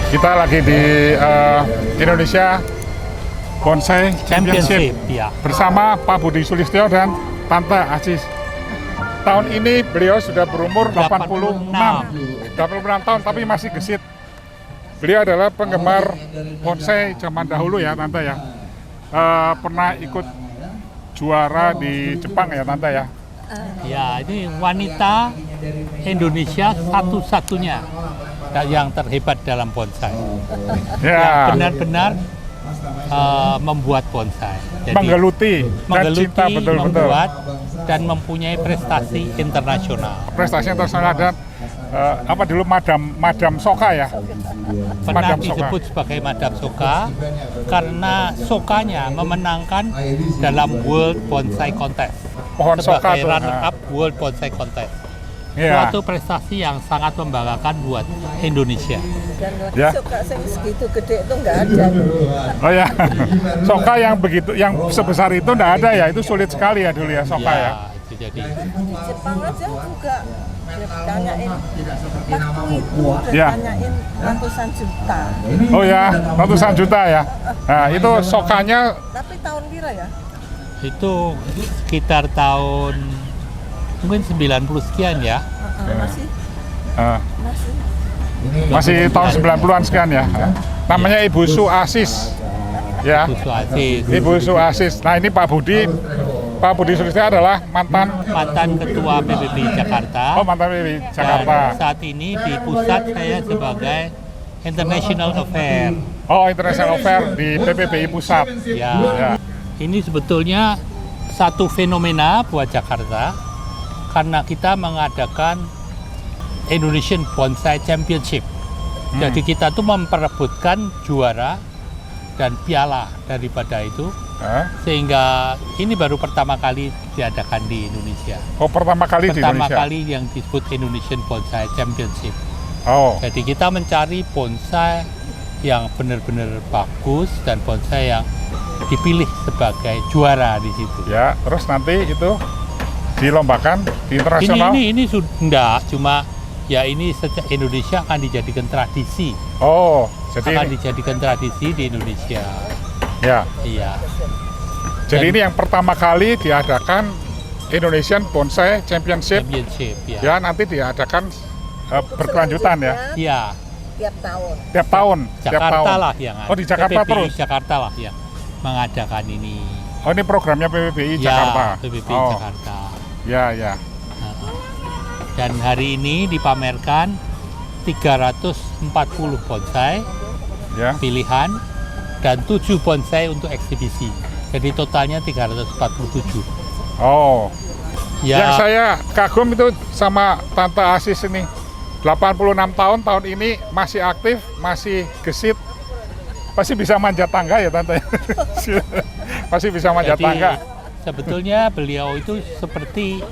Kita lagi di Indonesia Bonsai Championship ya. Bersama Pak Budi Sulistyo dan Tante Aziz. Tahun ini beliau sudah berumur 86 tahun tapi masih gesit. Beliau adalah penggemar bonsai zaman dahulu ya Tante ya. Pernah ikut juara di Jepang ya Tante ya. Ya, ini wanita Indonesia satu-satunya yang terhebat dalam bonsai. Ya. Benar-benar membuat bonsai. Jadi, menggeluti dan cinta betul-betul. Membuat dan mempunyai prestasi internasional. Prestasi internasional dan apa dulu Madam Soka ya? Pernah Madam disebut Soka. sebagai Madam Soka karena sokanya memenangkan dalam World Bonsai Contest. Pohon soka sebagai tuh. runner-up World Bonsai Contest. Ya. Suatu prestasi yang sangat membanggakan buat Indonesia. Dan Ya. soka yang segitu gede itu nggak ada. Oh ya, soka yang begitu, yang sebesar itu nggak ada ya, itu sulit sekali ya dulu ya soka ya. Itu jadi. Di Jepang aja juga tanyain waktu itu udah Ya. tanyain ratusan juta. Oh ya, ratusan juta ya. Nah itu sokanya Tapi tahun kira ya? Itu sekitar tahun mungkin 90 sekian ya. Masih eh, masih. masih tahun 90-an sekian ya. Namanya Ibu Su Asis. Ya, Susu Aziz, Ibu Su Asis. Nah ini Pak Budi Sulistyo adalah mantan ketua PBB Jakarta. mantan PBB Jakarta. Dan saat ini di pusat saya sebagai International Affair. Oh, International Affair di PPBI Pusat. Ya. Ya. Ini sebetulnya satu fenomena buat Jakarta karena kita mengadakan Indonesian Bonsai Championship. Jadi kita tuh memperebutkan juara dan piala daripada itu, sehingga ini baru pertama kali diadakan di Indonesia. Oh, pertama kali di Pertama Indonesia. kali yang disebut Indonesian Bonsai Championship. Oh, Jadi kita mencari bonsai yang benar-benar bagus dan bonsai yang dipilih sebagai juara di situ. ya. Terus nanti itu dilombakan di internasional. Ini sudah enggak, cuma ya ini sejak Indonesia akan dijadikan tradisi. Oh, jadi Akan dijadikan tradisi di Indonesia. ya. Iya. Jadi Dan- ini yang pertama kali diadakan Indonesian Bonsai Championship. Championship ya. Ya, nanti diadakan berkelanjutan ya. Iya. Tiap tahun. Tiap tahun. Tiap Jakarta tahun. lah yang Oh, di Jakarta PBBI terus? Jakarta lah yang mengadakan ini. Oh, ini programnya PBBI Ya, Jakarta. PBBI Oh, Jakarta. ya, ya. Dan hari ini dipamerkan 340 bonsai Ya. pilihan dan 7 bonsai untuk eksibisi. Jadi totalnya 347. Oh, yang Ya, saya kagum itu sama Tante Asis ini. 86 tahun ini masih aktif, masih gesit. Pasti bisa manjat tangga ya Tante. Pasti bisa manjat jadi tangga. sebetulnya beliau itu seperti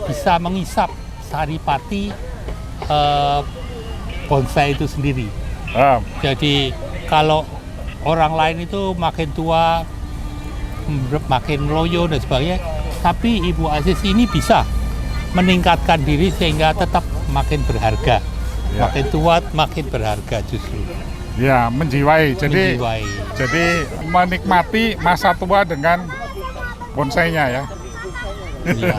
bisa mengisap saripati bonsai itu sendiri. Ah, Jadi kalau orang lain itu makin tua, makin loyo dan sebagainya, tapi Ibu Aziz ini bisa meningkatkan diri sehingga tetap makin berharga. Ya. Makin tua, makin berharga justru. ya menjiwai. Jadi Menjiwai. jadi menikmati masa tua dengan bonsainya ya. Ya.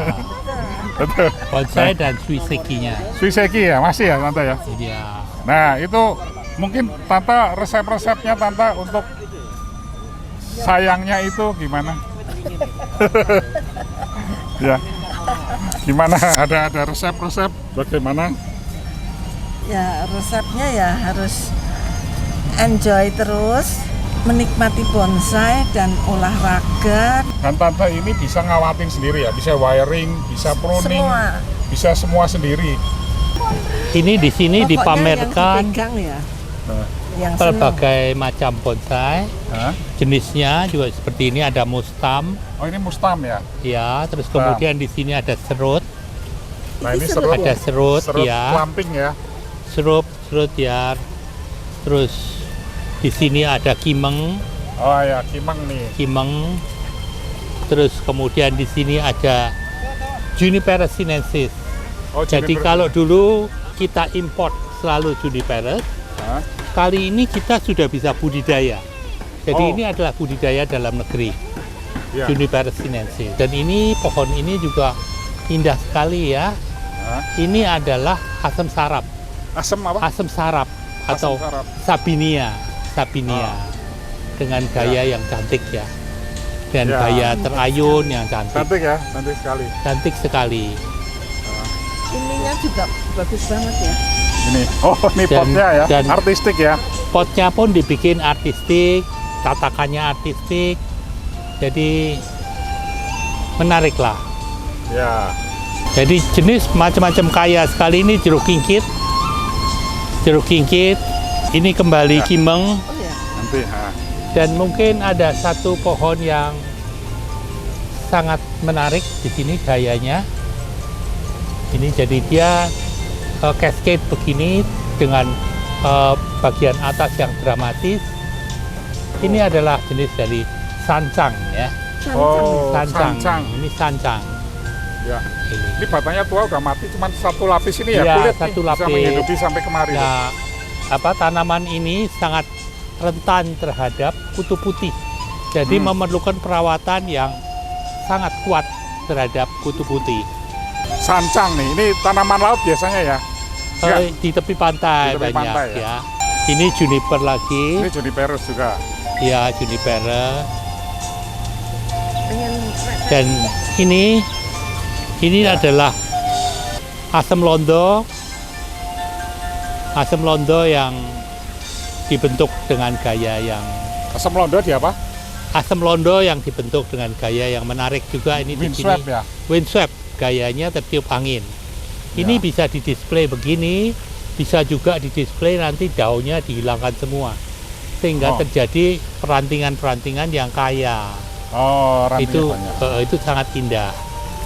Betul. Bonsai dan suisekinya. Suiseki ya masih ya Tante ya. Ya. Nah itu mungkin Tante resep-resepnya Tante untuk sayangnya itu gimana? Ya, gimana? Ada resep-resep bagaimana? Ya resepnya ya harus enjoy terus, menikmati bonsai dan olahraga. Dan Tante ini bisa ngawatin sendiri ya, bisa wiring, bisa pruning, Semua. bisa semua sendiri. Ini di sini Pokoknya dipamerkan yang dipegang ya, Nah, yang seneng. berbagai macam bonsai. hah? Jenisnya juga seperti ini, ada mustam, Oh ini mustam ya? ya. Terus kemudian di sini ada serut, Nah ini Ini serut, ada serut, serut ya. clamping ya. serut ya. Terus di sini ada kimeng, Oh ya kimeng nih. Terus kemudian di sini ada Juniper sinensis. Oh Jadi juniper. kalau dulu kita import selalu Juniper, Hah? kali ini kita sudah bisa budidaya. Jadi Oh. ini adalah budidaya dalam negeri, Ya. Juniper sinensis. Dan ini pohon ini juga indah sekali ya. Hah? Ini adalah asam sarap, Asam apa? asam sarap atau Asam sarap. sabinia, dengan gaya yang cantik ya, dan Ya. gaya terayun yang cantik, Cantik ya, cantik sekali. cantik sekali. Ininya juga bagus banget ya. Ini, oh ini Dan- potnya ya, dan- artistik ya. Potnya pun dibikin artistik, tatakannya artistik, jadi menarik lah. Ya, Jadi jenis macam-macam kaya sekali ini jeruk kingkit, ini kembali Ya. kimeng, Oh ya. nanti. Ha. dan mungkin ada satu pohon yang sangat menarik di sini gayanya. Ini jadi dia cascade begini dengan bagian atas yang dramatis. Ini adalah jenis dari sancang ya, Oh, sancang. sancang. Ini sancang. Ya. Ini. Ini batangnya tua udah mati, cuma satu lapis ini ya, Iya, kulit satu nih, bisa lapis. menghidupi sampai kemari. Nah, tanaman ini sangat rentan terhadap kutu putih. Jadi memerlukan perawatan yang sangat kuat terhadap kutu putih. Sancang nih, ini tanaman laut biasanya ya. Ya. Di tepi pantai Di tepi banyak pantai, ya. Ini juniper lagi, Ini juniperus juga. ya juniper. Pengen Dan ini adalah asam londo yang dibentuk dengan gaya yang Asam londo di apa? dibentuk dengan gaya yang menarik juga. Ini di sini Windswept ya. windswept, gayanya tertiup angin. Ini Ya. bisa didisplay begini, bisa juga didisplay nanti daunnya dihilangkan semua, sehingga Oh. terjadi perantingan-perantingan yang kaya. Oh, rantingnya Itu banyak. itu sangat indah.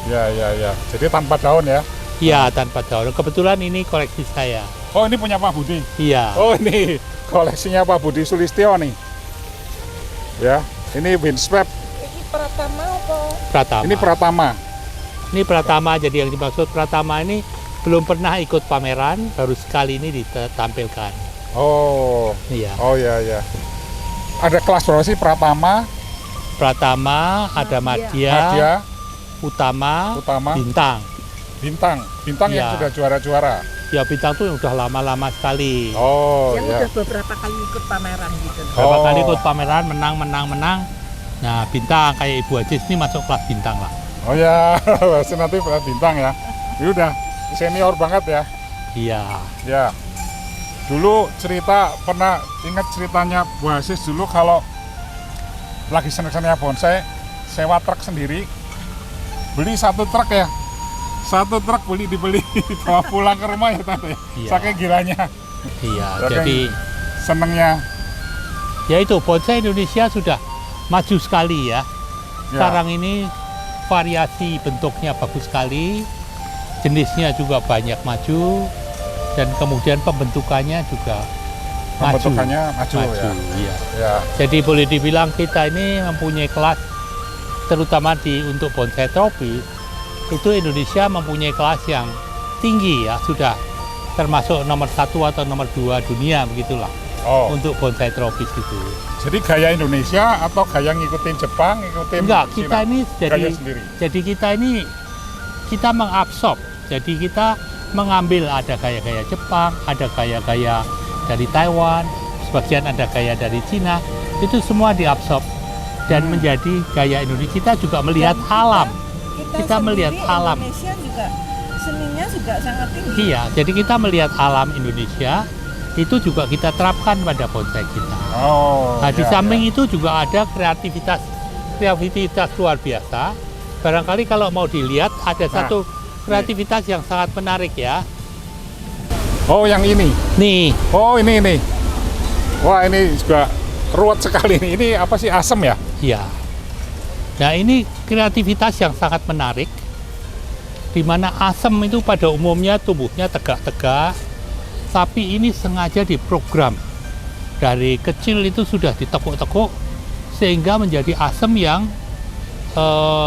Ya, ya, ya. Jadi tanpa daun ya. Iya, tanpa daun. Kebetulan ini koleksi saya. Oh, ini punya Pak Budi. Iya. Oh, ini koleksinya Pak Budi Sulistyo nih. Ya, ini windswept. ini Pratama apa? Pratama. Ini Pratama. Ini Pratama. Jadi yang dimaksud Pratama ini belum pernah ikut pameran, baru sekali ini ditampilkan. Oh, Iya. oh ya, ya. Ada kelas berapa sih Pratama, Pratama, ada Madya. Madya, Utama, Utama, Bintang. Bintang yang Ya. sudah juara-juara. Ya Bintang tuh yang udah lama-lama sekali. Oh, Yang ya. udah beberapa kali ikut pameran gitu. Berapa Oh. kali ikut pameran, menang. Nah, Bintang kayak Ibu Aziz ini masuk kelas Bintang lah. Oh ya, pasti nanti berat bintang ya. Ini udah senior banget ya. Iya. Ya. Dulu pernah ingat ceritanya Bu Aziz dulu kalau lagi seneng-senengnya bonsai, sewa truk sendiri, beli 1 truk ya, 1 truk dibeli bawa pulang ke rumah ya tante. Iya. Saking gilanya, Iya, Saking jadi senengnya. ya itu bonsai Indonesia sudah maju sekali ya. Ya. Sekarang ini variasi bentuknya bagus sekali, jenisnya juga banyak maju, dan kemudian pembentukannya juga Pembentukannya maju ya. Iya. Ya. Jadi boleh dibilang kita ini mempunyai kelas, terutama untuk bonsai tropis, itu Indonesia mempunyai kelas yang tinggi ya, sudah termasuk nomor 1 atau nomor 2 dunia begitulah Oh, untuk bonsai tropis itu. jadi gaya Indonesia atau gaya ngikutin Jepang, ngikutin Enggak, Cina? kita ini Gaya sendiri. jadi kita mengabsorb. Jadi kita mengambil ada gaya-gaya Jepang, ada gaya-gaya dari Taiwan, sebagian ada gaya dari Cina. Itu semua diabsorb dan menjadi gaya Indonesia. Kita juga melihat alam. Kita melihat sendiri, alam. Indonesia juga seninya juga sangat tinggi. Iya, jadi kita melihat alam Indonesia itu juga kita terapkan pada bonsai kita. Oh. Nah, di ya, samping ya. itu juga ada kreativitas luar biasa. Barangkali kalau mau dilihat ada satu kreativitas yang sangat menarik ya. Oh, yang ini. Nih, Oh, ini. Wah, ini juga ruwet sekali nih. Ini apa sih, asem ya? ya. Nah, ini kreativitas yang sangat menarik. Di mana asam itu pada umumnya tumbuhnya tegak-tegak, tapi ini sengaja diprogram. Dari kecil itu sudah ditekuk-tekuk sehingga menjadi asam yang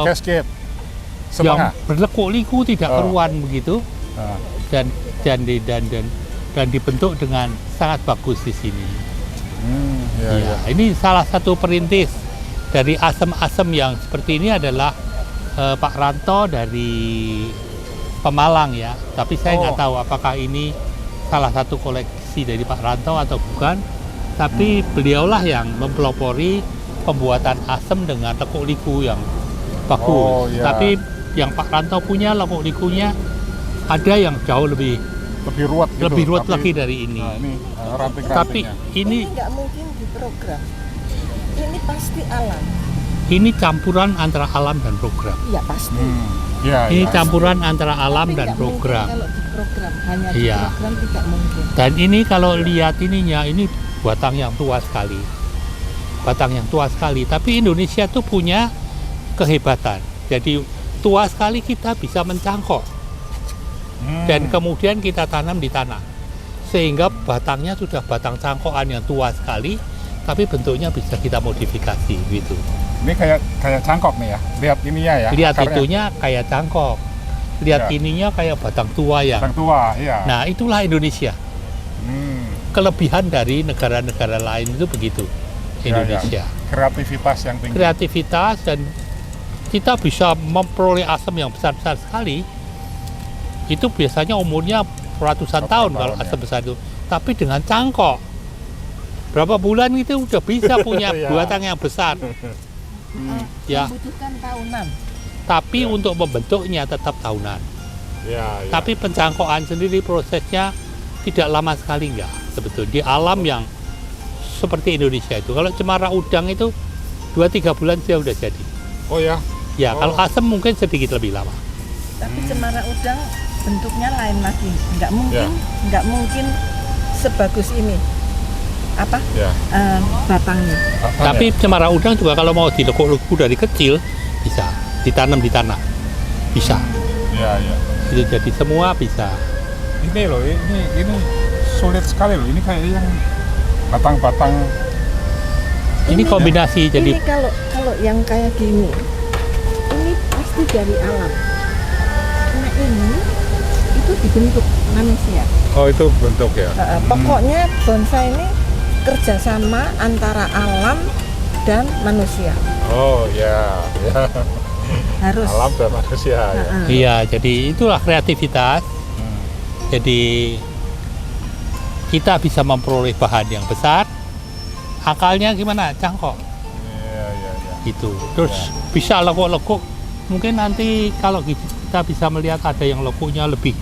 Cascade. yang Semangka. berlekuk-liku tidak Oh. keruan begitu, Nah, dan dibentuk dengan sangat bagus di sini. ya, Ya, ini salah satu perintis dari asam-asam yang seperti ini adalah Pak Ranto dari Pemalang ya. Tapi saya nggak tahu apakah ini salah satu koleksi dari Pak Ranto atau bukan. Tapi beliaulah yang mempelopori pembuatan asam dengan lekuk-liku yang bagus. Oh, iya. Tapi yang Pak Ranto punya lekuk-likunya ada yang jauh lebih Lebih ruwet gitu. lagi dari ini. Nah, ini Tapi ranting-rantingnya. ini nggak mungkin diprogram. Ini pasti alam. ini campuran antara alam dan program. Iya pasti. Ya, Ini ya. campuran antara alam Tapi dan nggak mungkin program. kalau diprogram hanya Iya. diprogram tidak mungkin. Dan ini kalau lihat ininya, ini batang yang tua sekali. Batang yang tua sekali. Tapi Indonesia tuh punya kehebatan. Jadi tua sekali kita bisa mencangkok. Dan kemudian kita tanam di tanah. Sehingga batangnya sudah batang cangkokan yang tua sekali, tapi bentuknya bisa kita modifikasi gitu. Ini kayak cangkok nih ya. Lihat ininya ya. Lihat akarnya. itunya kayak cangkok. Lihat Ya. ininya kayak batang tua yang. Batang tua, iya. Nah, itulah Indonesia. Hmm, Kelebihan dari negara-negara lain itu begitu. ya, Indonesia. ya. Kreativitas yang tinggi. Kreativitas, dan kita bisa memperoleh asam yang besar-besar sekali. Itu biasanya umurnya ratusan tahun kalau tahun, asam ya. besar itu. Tapi dengan cangkok, berapa bulan itu udah bisa punya Ya. batang yang besar. Ya, Membutuhkan tahunan. tapi untuk membentuknya tetap tahunan. Ya, ya. Tapi pencangkokan sendiri prosesnya tidak lama sekali enggak sebetulnya. Di alam yang seperti Indonesia itu, kalau cemara udang itu 2-3 bulan dia udah jadi. Oh ya. Ya, Oh. kalau asam mungkin sedikit lebih lama. Tapi cemara udang bentuknya lain lagi. Nggak mungkin, Ya. nggak mungkin sebagus ini. Apa? Ya. Batangnya. Tapi cemara udang juga kalau mau dilekuk-lekuk dari kecil bisa ditanam di tanah. Bisa. Ya, ya. Itu jadi semua bisa. Ini loh, ini sulit sekali loh. Ini kayak yang batang-batang. Ini kombinasi jadi Ini kalau yang kayak gini, ini pasti dari alam. Karena ini itu dibentuk manusia. Oh, itu bentuk ya. Pokoknya bonsai ini kerjasama antara alam dan manusia. Oh ya, ya. Harus. Alam dan manusia ya. iya, jadi itulah kreativitas. Jadi kita bisa memperoleh bahan yang besar. Akalnya gimana? Cangkok. Iya, iya, iya. Gitu. Terus bisa lekuk-lekuk. Mungkin nanti kalau kita bisa melihat ada yang lekuknya lebih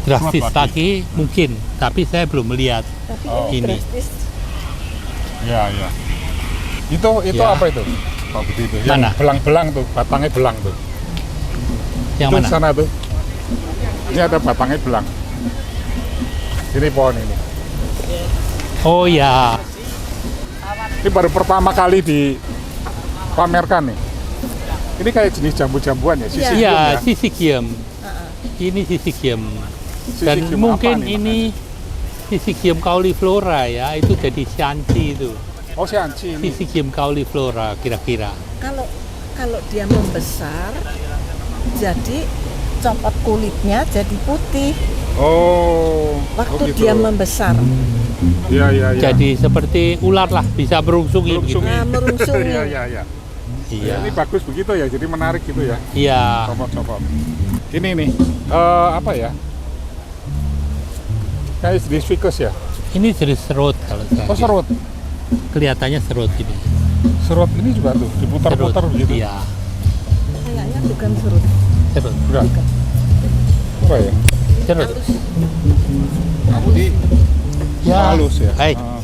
drastis Kuat lagi. lagi, mungkin. Tapi saya belum melihat. Tapi Oh. ini Ini. drastis. Iya, iya. Itu Ya. apa itu? Oh begitu. Mana? Yang belang-belang tuh, batangnya belang tuh. Yang Itu mana? sana tuh. Ini ada batangnya belang. Ini pohon ini. Oh ya, Ini baru pertama kali dipamerkan nih. Ini kayak jenis jambu-jambuan ya, sisikium iya ya. sisikium. Ini sisikium. Dan Sisikium mungkin apa nih, ini sisikium cauliflora ya, itu jadi shanti itu. Oh si anci ini. Sisikium cauliflora kira-kira. Kalau dia membesar, jadi copot kulitnya jadi putih. Oh. Waktu gitu. dia membesar, Iya iya iya. Jadi seperti ular lah, bisa merungsungi begitu. Merungsungi. Nah, merungsung. Iya iya iya. Iya. Ini bagus begitu ya, jadi menarik gitu ya. Iya. Copot-copot. Ini nih, apa ya? Kayak jenis ficus ya? Ini jenis serut kalau saya. Oh serut. Kelihatannya serut ini. Serut ini juga tuh, diputar-putar Serut. begitu. Iya, Kayaknya bukan serut. serut. Enggak. Apa ya? Serut. Halus. Ya. Halus ya? Hai, Ah.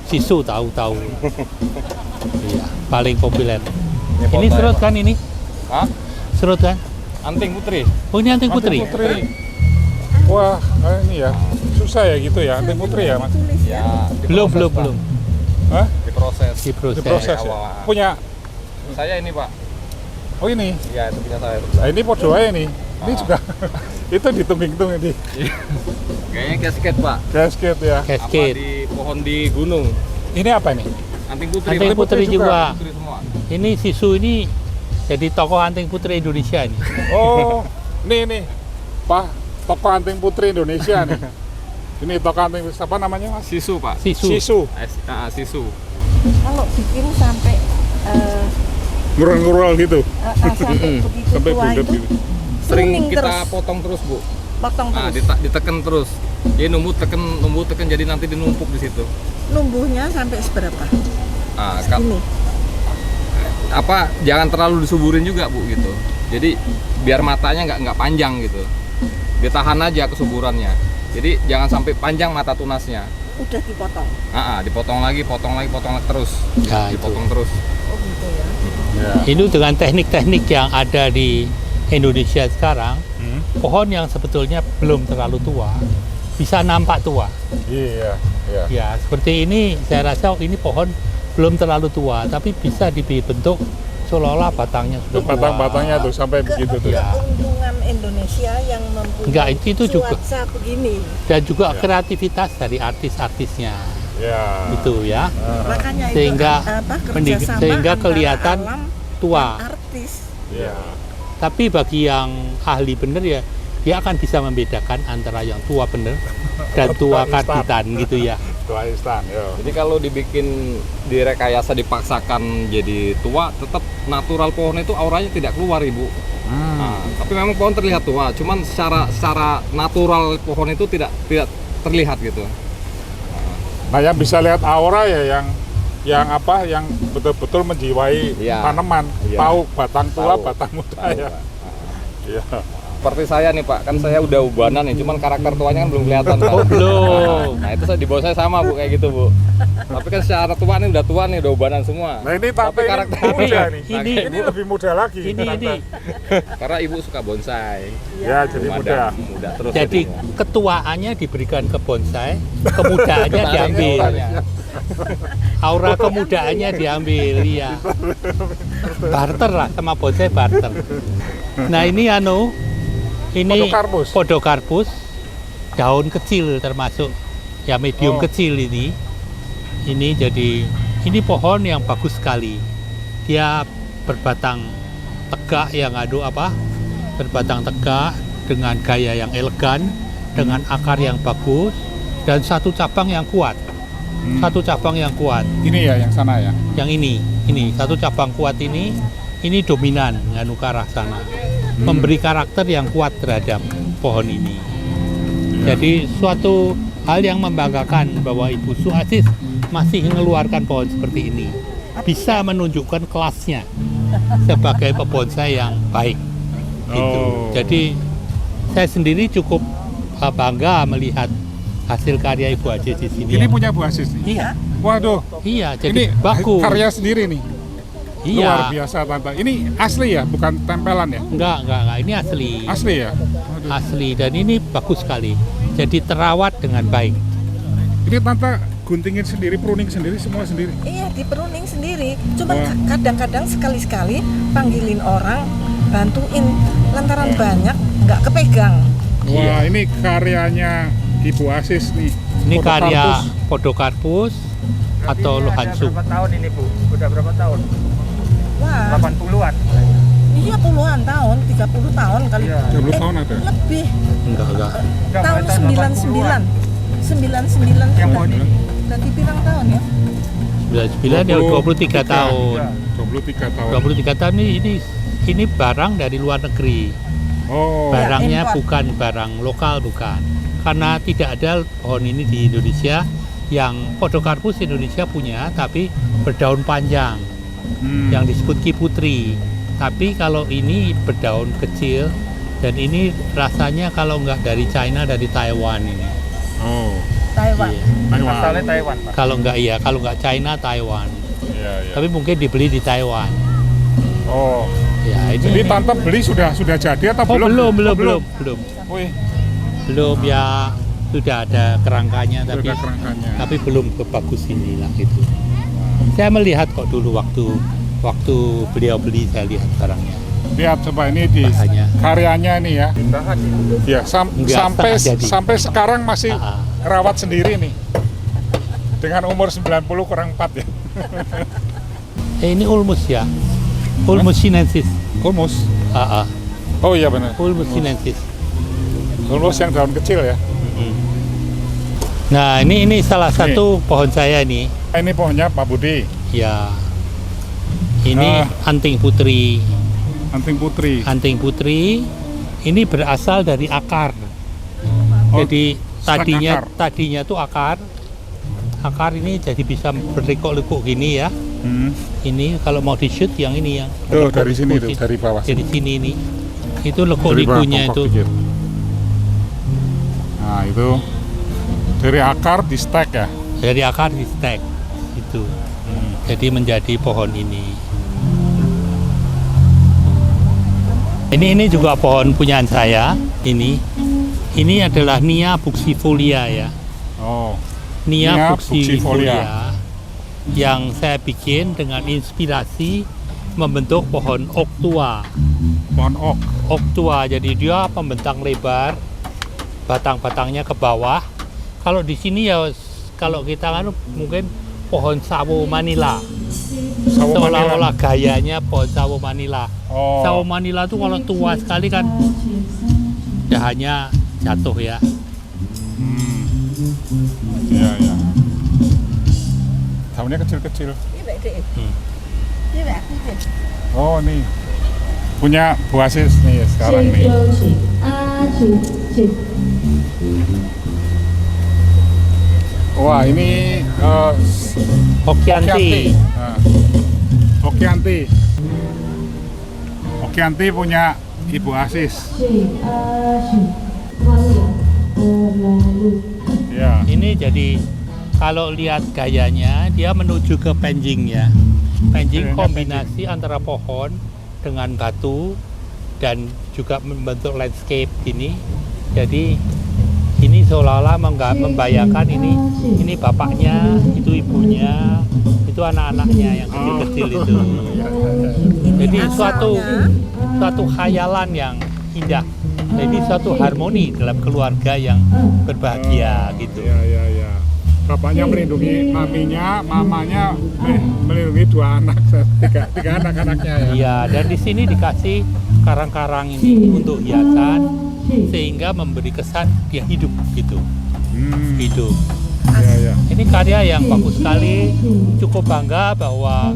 sisu tahu-tahu. Iya, paling populer. Ini foto ya, serut Pak? kan ini? Hah? Serut kan? Anting putri. Oh ini anting putri. Anting putri. Wah, ini ya. Susah ya gitu ya, anting putri ya, Mas? Tulis ya. Ya, Belum, diproses, belum, Pak. belum. Hah? Diproses. Diproses. Diproses ya? awal. Punya, Saya ini, Pak. oh ini. Iya, itu punya saya. Nah ini podo aja nih. Ini Ah. juga, itu ditung-tung ini. Kayaknya casket, Pak. Gasket ya. Apa Cascade. di pohon di gunung. Ini apa nih? Anting putri. Anting Pak. putri juga. Putri semua. Ini sisu ini jadi tokoh anting putri Indonesia ini. Oh, ini. Pak, tokoh anting putri Indonesia nih. Ini tokoh anting, apa namanya Mas? Sisu, Pak. Sisu. Sisu. Sisu. Kalau bikin sampai Ngurul-ngurul gitu. sampai begitu Sampai tua bulat itu gitu. Sering kuning kita terus, potong terus, Bu. potong Nah, terus. ditekan terus. Jadi numbuh tekan jadi nanti dinumpuk di situ. Numbuhnya sampai seberapa? Nah, Ini. apa jangan terlalu disuburin juga, Bu, gitu. Jadi biar matanya nggak panjang gitu. Ditahan aja kesuburannya. Jadi jangan sampai panjang mata tunasnya. Udah dipotong. Dipotong lagi terus. Nah, itu. Dipotong terus. Oh gitu ya. Ya. Ini dengan teknik-teknik yang ada di Indonesia sekarang, pohon yang sebetulnya belum terlalu tua bisa nampak tua. Iya, iya. Ya, seperti ini saya rasa ini pohon belum terlalu tua, tapi bisa dibentuk seolah-olah batangnya Tuh sudah tua. batang-batangnya tuh sampai begitu tuh. Ya. Keuntungan Indonesia yang mempunyai Enggak, itu juga. cuaca begini. Dan juga Ya. kreativitas dari artis-artisnya Ya. itu ya, Makanya Sehingga itu mending- kerjasama sehingga antara kelihatan alam tua. dan artis. Ya. Tapi bagi yang ahli bener ya, dia akan bisa membedakan antara yang tua bener dan tua Tua instan. karbitan gitu ya. Tua instan, ya. Jadi kalau dibikin direkayasa dipaksakan jadi tua, tetap natural pohon itu auranya tidak keluar, Ibu. Nah, tapi memang pohon terlihat tua, cuman secara natural pohon itu tidak terlihat gitu. Nah yang bisa lihat aura ya yang apa yang betul-betul menjiwai Iya. tanaman, Iya. tahu batang tua, Tahu. batang muda Tahu, ya. Pak. Iya. Seperti saya nih, Pak, kan saya udah ubanan nih, cuman karakter tuanya kan belum kelihatan, Pak. Oh, belum. Nah, itu di bawah saya sama, Bu, kayak gitu, Bu. Tapi kan secara tua nih udah ubanan semua. Nah ini tapi Tapi karakter muda nih. ini- Ini lebih muda lagi. Ini Karena Ibu suka bonsai. Ya jadi muda. Muda terus. jadi jadinya. ketuaannya diberikan ke bonsai, kemudaannya diambil. Auranya. Aura kemudaannya diambil, iya. Barter lah sama bonsai barter. Nah ini ini Podocarpus. Podocarpus, daun kecil termasuk ya medium Oh. kecil ini. Ini jadi ini pohon yang bagus sekali. Dia berbatang tegak yang berbatang tegak dengan gaya yang elegan, dengan akar yang bagus dan satu cabang yang kuat. Satu cabang yang kuat. Ini ya yang sana ya. Yang ini satu cabang kuat ini dominan nganu ke arah sana, memberi karakter yang kuat terhadap pohon ini. Jadi suatu hal yang membanggakan bahwa Ibu Su Aziz masih mengeluarkan pohon seperti ini, bisa menunjukkan kelasnya sebagai pebonsai yang baik. Gitu. Oh. Jadi saya sendiri cukup bangga melihat hasil karya Ibu Aziz di sini. Ini punya Bu Aziz nih. Iya, Waduh. iya. Ini Jadi bagus. karya sendiri nih. Iya. Luar biasa Tante. Ini asli ya, bukan tempelan ya? Enggak. Ini asli. Asli ya? Aduh. Asli dan ini bagus sekali. Jadi terawat dengan baik. Ini Tante guntingin sendiri, pruning sendiri, semua sendiri. Iya, di pruning sendiri. Cuman Wah. kadang-kadang sekali-sekali panggilin orang bantuin, lantaran banyak nggak kepegang. Wah, ini karyanya Ibu Asis nih. Ini Podocarpus. karya Podocarpus atau Lohansum. Berapa tahun ini Bu? Udah berapa tahun? Wah, 80-an. iya puluhan tahun, 30 tahun kali. Iya. 30 tahun ada? Lebih. Enggak. Enggak, Tahun mulai 99. 99 Yang udah- ini. Berarti pirang tahun ya? 99 ya 23 tahun. Iya. 23 tahun. 23 tahun ini barang dari luar negeri. Oh, Barangnya import. bukan barang lokal, bukan. Karena tidak ada pohon ini di Indonesia. Yang Podocarpus Indonesia punya, tapi berdaun panjang, yang disebut Kiputri. Tapi kalau ini berdaun kecil, dan ini rasanya kalau nggak dari China, dari Taiwan ini. Oh, Taiwan. Iya. Taiwan. Asalnya Taiwan Pak. Kalau nggak China, Taiwan. Iya, iya. Tapi mungkin dibeli di Taiwan. Oh, Ya ini. jadi Tante beli sudah jadi atau Oh, belum? belum. Wih, Belum ya, sudah ada kerangkanya tapi sudah kerangkanya. tapi belum sebagus inilah gitu. Saya melihat kok dulu waktu beliau beli, saya lihat barangnya. Lihat coba ini di Bahannya. karyanya ini ya. Bahan ini. Ya, Enggak, sampai setengah jadi. sampai sekarang masih Ah, ah. rawat sendiri nih. Dengan umur 90 kurang 4 ya. Ini ulmus ya, Ulmus sinensis. Ulmus. Ah, ah. Oh iya benar. Ulmus sinensis. Ulmus yang daun kecil ya. Nah ini salah satu pohon saya ini. Ini pohonnya Pak Budi, Ya, ini anting putri. anting putri. Anting putri ini berasal dari akar. Oh, Jadi sak tadinya tuh akar. Akar ini jadi bisa berlekuk-lekuk gini ya. Ini kalau mau di shoot yang ini yang Tuh dari sini tuh, berlekuk-lekuk dari bawah. dari sini ini. Itu Dari bawah lekuk-likunya pokok itu. dikit. Nah itu dari akar di stack ya. Dari akar di stack itu. Jadi menjadi pohon ini. Ini juga pohon punyaan saya. Ini adalah Nia buxifolia ya. Oh, Nia Nia buxifolia buxifolia. yang saya bikin dengan inspirasi membentuk pohon oak tua. pohon oak. Oak tua, jadi dia pembentang lebar, batang-batangnya ke bawah. Kalau di sini ya, kalau kita kan mungkin pohon sawo Manila. Sawo Seolah-olah gayanya pohon sawo Manila. Oh, Sawo Manila tuh kalau tua sekali kan dahannya jatuh ya. iya iya. Daunnya kecil-kecil. Iya, Mbak Dek. Iya, Mbak, aku deh. Oh nih punya Bu Asis nih sekarang nih. Wah ini Hokianti. Nah, Hokianti. Hokianti punya Ibu Asis. Ya. Ini jadi kalau lihat gayanya dia menuju ke penjing ya. Penjing Gayanya kombinasi antara pohon dengan batu dan juga membentuk landscape ini. Jadi ini seolah-olah membayangkan ini bapaknya, itu ibunya, itu anak-anaknya yang kecil-kecil itu. Jadi suatu khayalan yang indah. Jadi suatu harmoni dalam keluarga yang berbahagia gitu. Ya ya ya. Bapaknya melindungi maminya, mamanya melindungi dua anak, tiga anak-anaknya ya. Iya, dan di sini dikasih karang-karang ini untuk hiasan sehingga memberi kesan dia hidup gitu. Hidup. Ya ya. Ini karya yang bagus sekali. Cukup bangga bahwa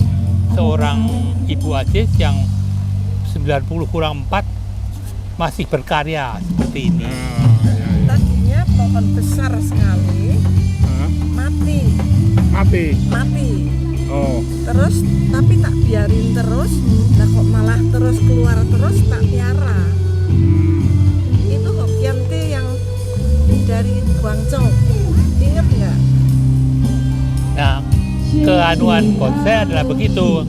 seorang Ibu Asis yang 90 kurang 4 masih berkarya seperti ini. Tadinya pohon besar sekali, mati. Oh. Terus tapi tak biarin terus, nah kok malah terus keluar terus, tak piara. Itu Hokianti yang dari Guangzhou, inget nggak? Nah, keanuan bonsai adalah begitu.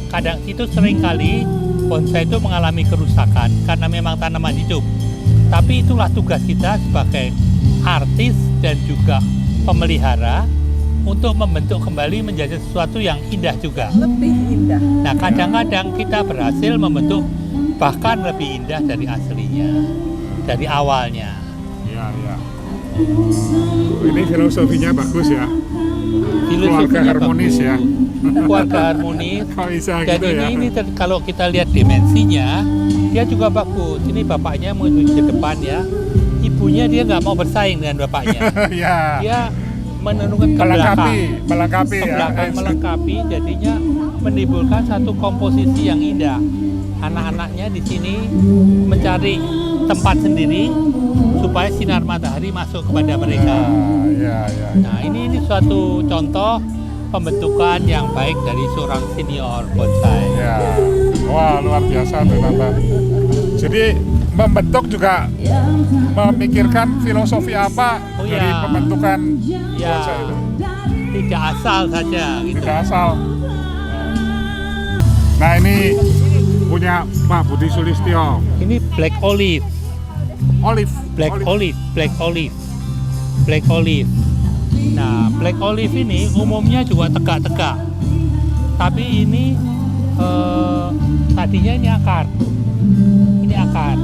kadang itu seringkali bonsai itu mengalami kerusakan karena memang tanaman hidup. Tapi itulah tugas kita sebagai artis dan juga pemelihara untuk membentuk kembali menjadi sesuatu yang indah juga. Lebih indah. Nah, kadang-kadang kita berhasil membentuk bahkan lebih indah dari aslinya, dari awalnya. Iya, iya. Ini filosofinya bagus ya. Keluarga Filosofinya harmonis bagus. ya. Keluarga harmonis. Kok bisa Dan gitu ya? ini kalau kita lihat dimensinya, dia juga bagus. Ini bapaknya menuju ke depan ya. Ibunya dia nggak mau bersaing dengan bapaknya. Ya. Dia menentukan ke belakang. Melengkapi Ke ya. belakang melengkapi, jadinya menimbulkan satu komposisi yang indah. Anak-anaknya di sini mencari tempat sendiri supaya sinar matahari masuk kepada mereka. Ya, ya. Nah, ini suatu contoh pembentukan yang baik dari seorang senior bonsai. Ya. Wah, luar biasa tuh Tante. Jadi membentuk juga memikirkan filosofi apa Oh, dari ya. pembentukan Ya, bonsai itu. tidak asal saja gitu. Tidak asal. Nah, ini punya Pak Budi Sulistyo. Ini black olive, Olive. black olive, black olive, black olive. Nah, black olive ini umumnya juga tegak-tegak. Tapi ini tadinya ini akar. Ini akar.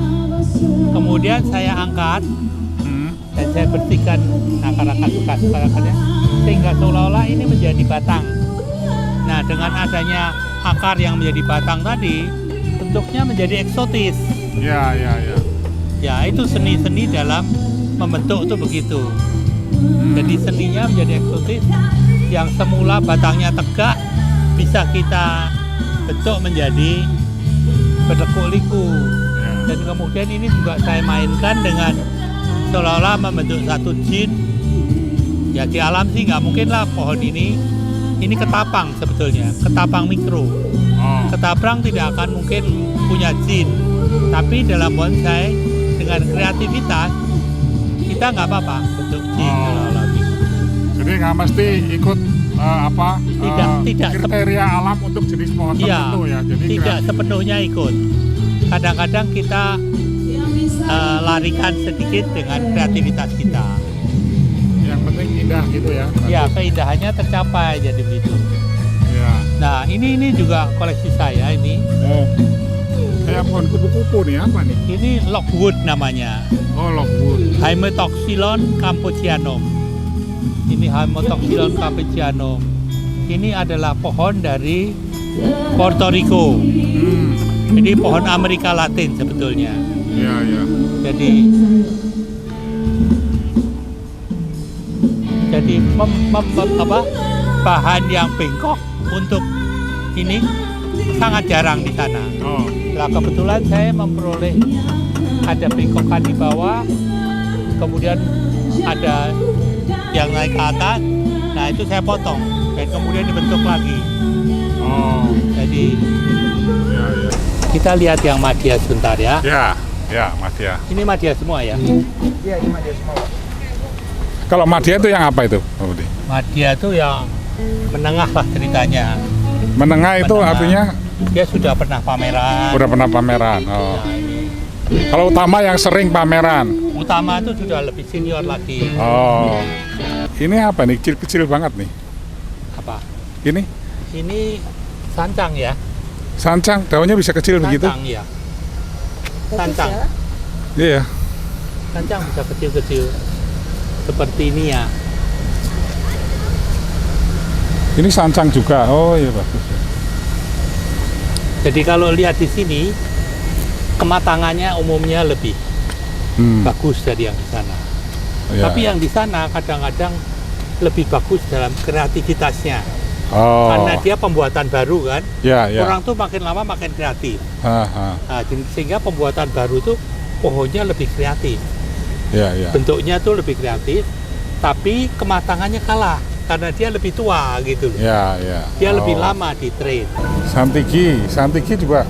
Kemudian saya angkat dan saya bersihkan akar-akar bekas akarnya sehingga seolah-olah ini menjadi batang. Nah, dengan adanya akar yang menjadi batang tadi, bentuknya menjadi eksotis. Ya, ya, ya. Ya, itu seni-seni dalam membentuk itu begitu. Jadi seninya menjadi eksotis, yang semula batangnya tegak bisa kita bentuk menjadi berlekuk-liku. Dan kemudian ini juga saya mainkan dengan seolah-olah membentuk satu jin. Ya, di alam sih nggak mungkin lah pohon ini ketapang sebetulnya, ketapang mikro. Oh. Ketapang tidak akan mungkin punya jin, tapi dalam bonsai dengan kreativitas kita nggak apa-apa bentuk jin Oh. seolah-olah gitu. Jadi nggak mesti ikut Tidak kriteria alam untuk jenis pohon Iya, tertentu ya. Jadi tidak sepenuhnya ikut. Kadang-kadang kita larikan sedikit dengan kreativitas kita. yang penting indah gitu ya. Ya, keindahannya tercapai jadi begitu. Ya. Nah, ini juga koleksi saya ini. Oh. Kayak pohon kupu-kupu nih, apa nih? Ini lockwood namanya. Oh, logwood. Haematoxylon campuchianum. Ini Haematoxylon campuchianum. Ini adalah pohon dari Puerto Rico. Ini pohon Amerika Latin sebetulnya. Ya, ya. Jadi bahan yang bengkok untuk ini sangat jarang di sana. Oh. Nah, kebetulan saya memperoleh ada bengkokan di bawah, kemudian ada yang naik ke atas. Nah, itu saya potong dan kemudian dibentuk lagi. Oh. Jadi Ya, ya. kita lihat yang madya sebentar ya. Ya, ya, Madya. Ini madya semua ya. Iya, ini dia semua, Pak. Kalau Madya itu yang apa itu, Pak Budi? Madya itu yang menengah lah ceritanya. Menengah itu Menengah. artinya Dia sudah pernah pameran. udah pernah pameran. Oh. Nah, ini Kalau utama yang sering pameran. utama itu sudah lebih senior lagi. Oh. Ini apa nih? Kecil-kecil banget nih. Apa? Ini Ini sancang ya. sancang, daunnya bisa kecil begitu? Sancang ya. Sancang. Iya. Sancang bisa kecil-kecil. Seperti ini ya. Ini sancang juga. Oh iya bagus. Jadi kalau lihat di sini kematangannya umumnya lebih bagus dari yang di sana. Ya. Tapi yang di sana kadang-kadang lebih bagus dalam kreativitasnya. Oh. Karena dia pembuatan baru kan. Ya, ya. Orang tuh makin lama makin kreatif. Ha, ha. Nah, sehingga pembuatan baru tuh pohonnya lebih kreatif. Ya, ya. Bentuknya tuh lebih kreatif, tapi kematangannya kalah karena dia lebih tua gitu loh. Ya, ya. Dia lebih Oh. lama di train. Santiki juga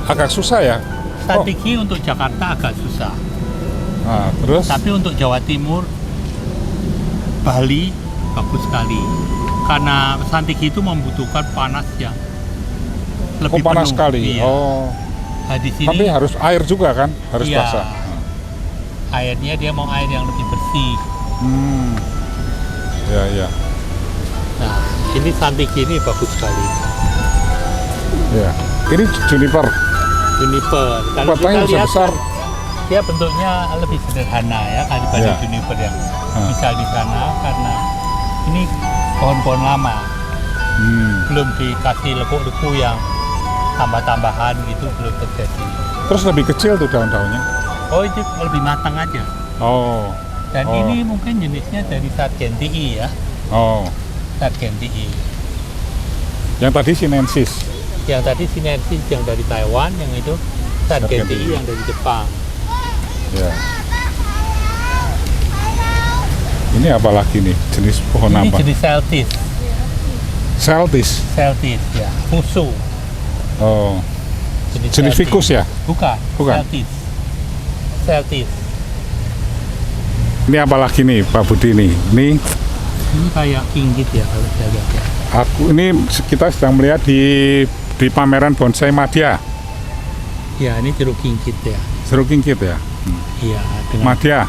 agak susah ya. Santiki untuk Jakarta agak susah, Nah, terus tapi untuk Jawa Timur, Bali bagus sekali. Karena Santiki itu membutuhkan panas yang lebih panas penuh. sekali. Iya. Oh. Nah, di sini Tapi harus air juga kan? Harus iya, basah. airnya dia mau air yang lebih bersih. Hmm. Ya, ya. Nah, ini Santiki ini bagus sekali. Ya. Ini juniper. Juniper. Kalau Batangnya kita lihat besar. dia bentuknya lebih sederhana ya kan dibanding Iya. juniper yang Ah. misal di sana, karena ini pohon-pohon lama, belum dikasih lekuk-leku yang tambah-tambahan gitu, belum terjadi. Terus lebih kecil tuh daun-daunnya. Oh, itu lebih matang aja. Oh. Dan Oh. ini mungkin jenisnya dari Sargentii ya, Oh. Sargentii. Yang tadi sinensis. Yang tadi sinensis yang dari Taiwan, yang itu Sargentii Sargentii. yang dari Jepang. Ya. Ini apa lagi nih? Jenis pohon Ini apa? jenis Celtis, Celtis. Celtis ya, Fusu. Oh. Jenis Celtis. ficus ya? Bukan, Bukan. Celtis. Celtis. Ini apa lagi nih Pak Budi nih? Ini Ini kayak kinggit ya kalau saya lihat ya. kita sedang melihat di pameran bonsai Madya. Ya, ini jeruk kinggit ya. Jeruk kinggit ya? Iya, dengan Madya.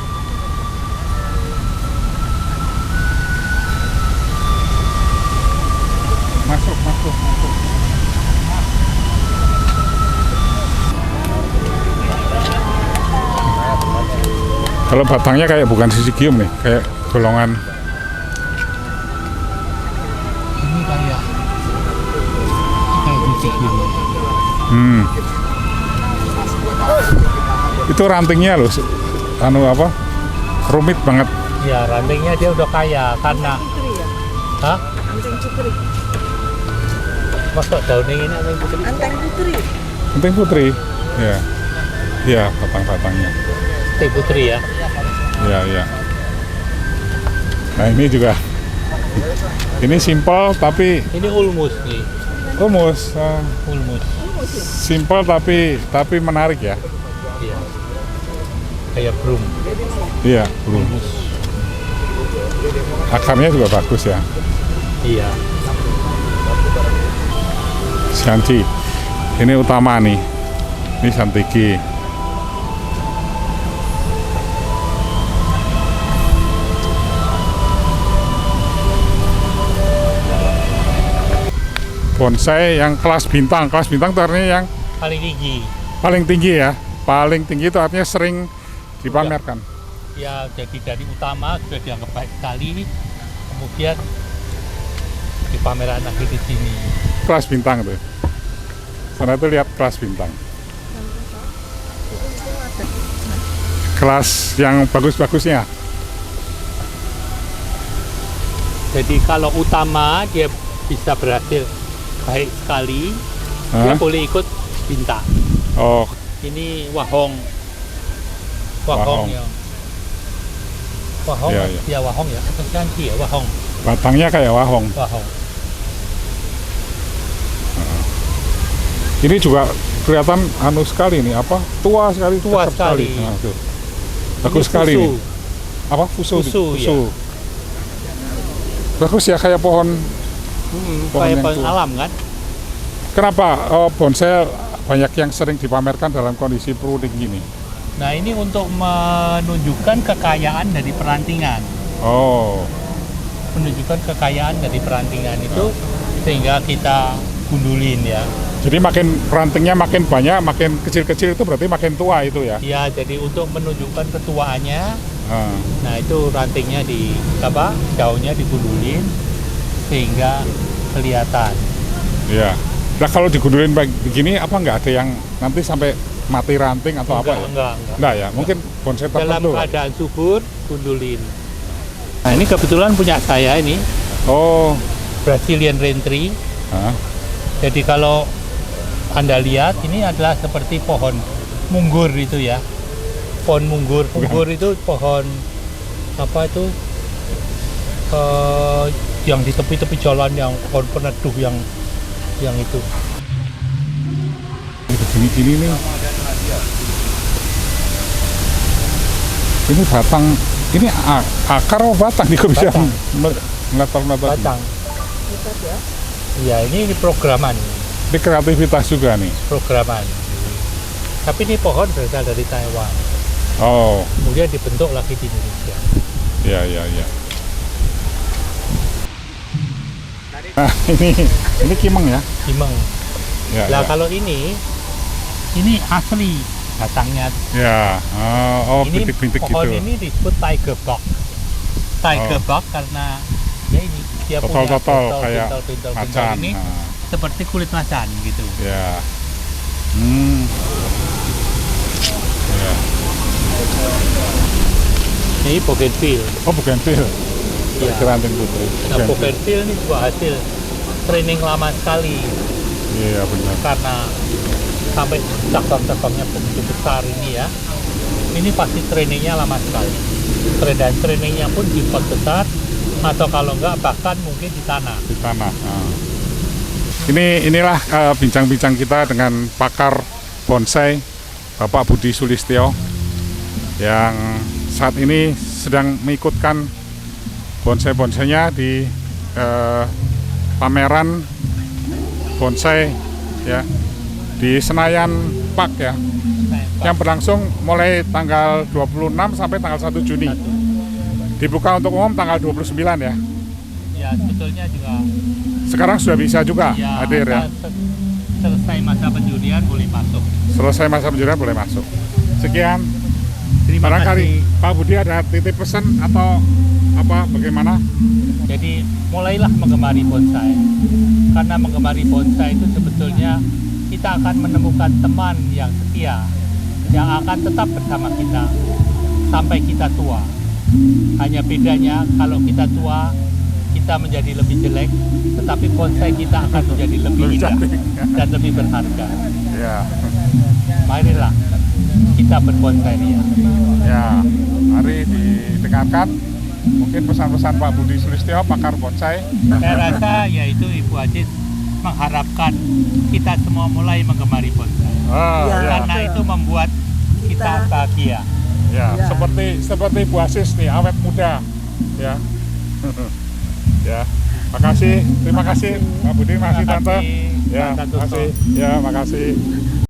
Masuk. Kalau batangnya kayak bukan sisigium nih, kayak golongan. ini kayak biji gini. Itu rantingnya loh, anu apa? Rumit banget. Ya, rantingnya dia udah kaya karena Putri ya, hah? anteng putri. Masuk daunnya ini apa yang putri? Anteng putri. Penting putri. Ya. Ya, batang-batangnya. Teh putri ya. Ya. Nah, ini juga. Ini simpel tapi Ini ulmus nih, rumus. ulmus. Simpel tapi menarik ya. Iya. Kayak brum. Iya, belum. Ulmus. Akarnya juga bagus ya. Iya. Shanti. Ini utama nih. Ini Santiki. Bonsai yang kelas bintang. Kelas bintang itu artinya yang Paling tinggi. paling tinggi ya. Paling tinggi itu artinya sering dipamerkan. Ya, jadi dari utama sudah dianggap baik sekali. Kemudian di pameran akhir di sini. Kelas bintang tuh. Sana tuh lihat kelas bintang. Kelas yang bagus-bagusnya. Jadi kalau utama dia bisa berhasil baik sekali, dia Hah? boleh ikut bintang. Oh, Ini wahong. Wahong. Ya. Wahong, Iya, iya. ya wahong ya. Atau cantik ya wahong. batangnya kayak wahong. Wahong. Ini juga kelihatan anu sekali nih, apa? Tua sekali, Tua cakep sekali. Nah, tuh. Bagus Ini sekali fusu. nih. Apa? Fusu. Fusu, ya. Bagus ya kayak pohon. Pohon Kayak yang pohon tua. alam kan? Kenapa bonsai banyak yang sering dipamerkan dalam kondisi pruning gini? Nah, ini untuk menunjukkan kekayaan dari perantingan. Oh, Menunjukkan kekayaan dari perantingan itu sehingga kita gundulin ya. jadi makin rantingnya makin banyak, makin kecil-kecil itu berarti makin tua itu ya? Ya, jadi untuk menunjukkan ketuaannya, Ah, nah itu rantingnya daunnya digundulin sehingga kelihatan. iya. Nah kalau digundulin begini apa nggak ada yang nanti sampai mati ranting atau apa ya? Enggak. Enggak ya, mungkin bonsai Dalam tertentu. keadaan subur, gundulin. Nah, ini kebetulan punya saya ini, Oh, Brazilian Rain Tree. ah, Jadi kalau Anda lihat, ini adalah seperti pohon munggur itu ya. Pohon munggur. Munggur itu pohon apa itu? Yang di tepi-tepi jalan, yang pohon peneduh yang itu. begini-gini nih. Ini batang, ini akar atau batang nih kok bisa Batang. meletak-meletak? Batang. Iya, ini programan. Ini kreativitas juga nih. programan. Tapi ini pohon berasal dari Taiwan, Oh, kemudian dibentuk lagi di Indonesia. ya ya ya. Nah, ini kimeng ya. Gimeng. Ya, Lah ya. kalau ini asli batangnya. Ya. Oh, Ini bintik-bintik pohon gitu. ini disebut tiger bark. Tiger bark karena ya ini dia punya Totol-totol kayak pintel macan. ini Nah, seperti kulit macan gitu. ya. Ya. Ini bougainville. Oh, bugenvil. Ya. Keranting putri. Nah, Bugenvil. bougainville ini juga hasil training lama sekali Iya, benar. karena sampai cabang-cabangnya begitu besar ini ya. Ini pasti trainingnya lama sekali. Dan trainingnya pun di pot besar atau kalau enggak bahkan mungkin di tanah. Di tanah. Nah. Inilah bincang-bincang kita dengan pakar bonsai Bapak Budi Sulistyo yang saat ini sedang mengikutkan bonsai-bonsainya di pameran bonsai ya di Senayan Park ya, yang berlangsung mulai tanggal 26 sampai tanggal 1 Juni. Dibuka untuk umum tanggal 29 ya. Ya sebetulnya juga Sekarang sudah bisa juga ya, hadir ya. selesai masa penjurian boleh masuk. Selesai masa penjurian boleh masuk. Sekian. Terima Barangkali kasih. Pak Budi ada titip pesan atau apa bagaimana? Jadi mulailah menggemari bonsai. Karena menggemari bonsai itu sebetulnya kita akan menemukan teman yang setia, yang akan tetap bersama kita sampai kita tua. Hanya bedanya kalau kita tua, kita menjadi lebih jelek, tetapi bonsai kita akan menjadi lebih Lebih indah cantik. dan lebih berharga. Ya. Marilah kita berbonsai ria. Ya, mari didengarkan mungkin pesan-pesan Pak Budi Sulistyo, pakar bonsai. Saya rasa yaitu Ibu Aziz mengharapkan kita semua mulai menggemari bonsai. Ah, Ya. ya. Karena itu membuat kita bahagia. Ya, Ya. seperti Bu Aziz nih, awet muda. Ya. Ya. Terima kasih Pak Budi, makasih Terima Tante. kasih, Ya, Pak Tante. makasih. Ya, makasih.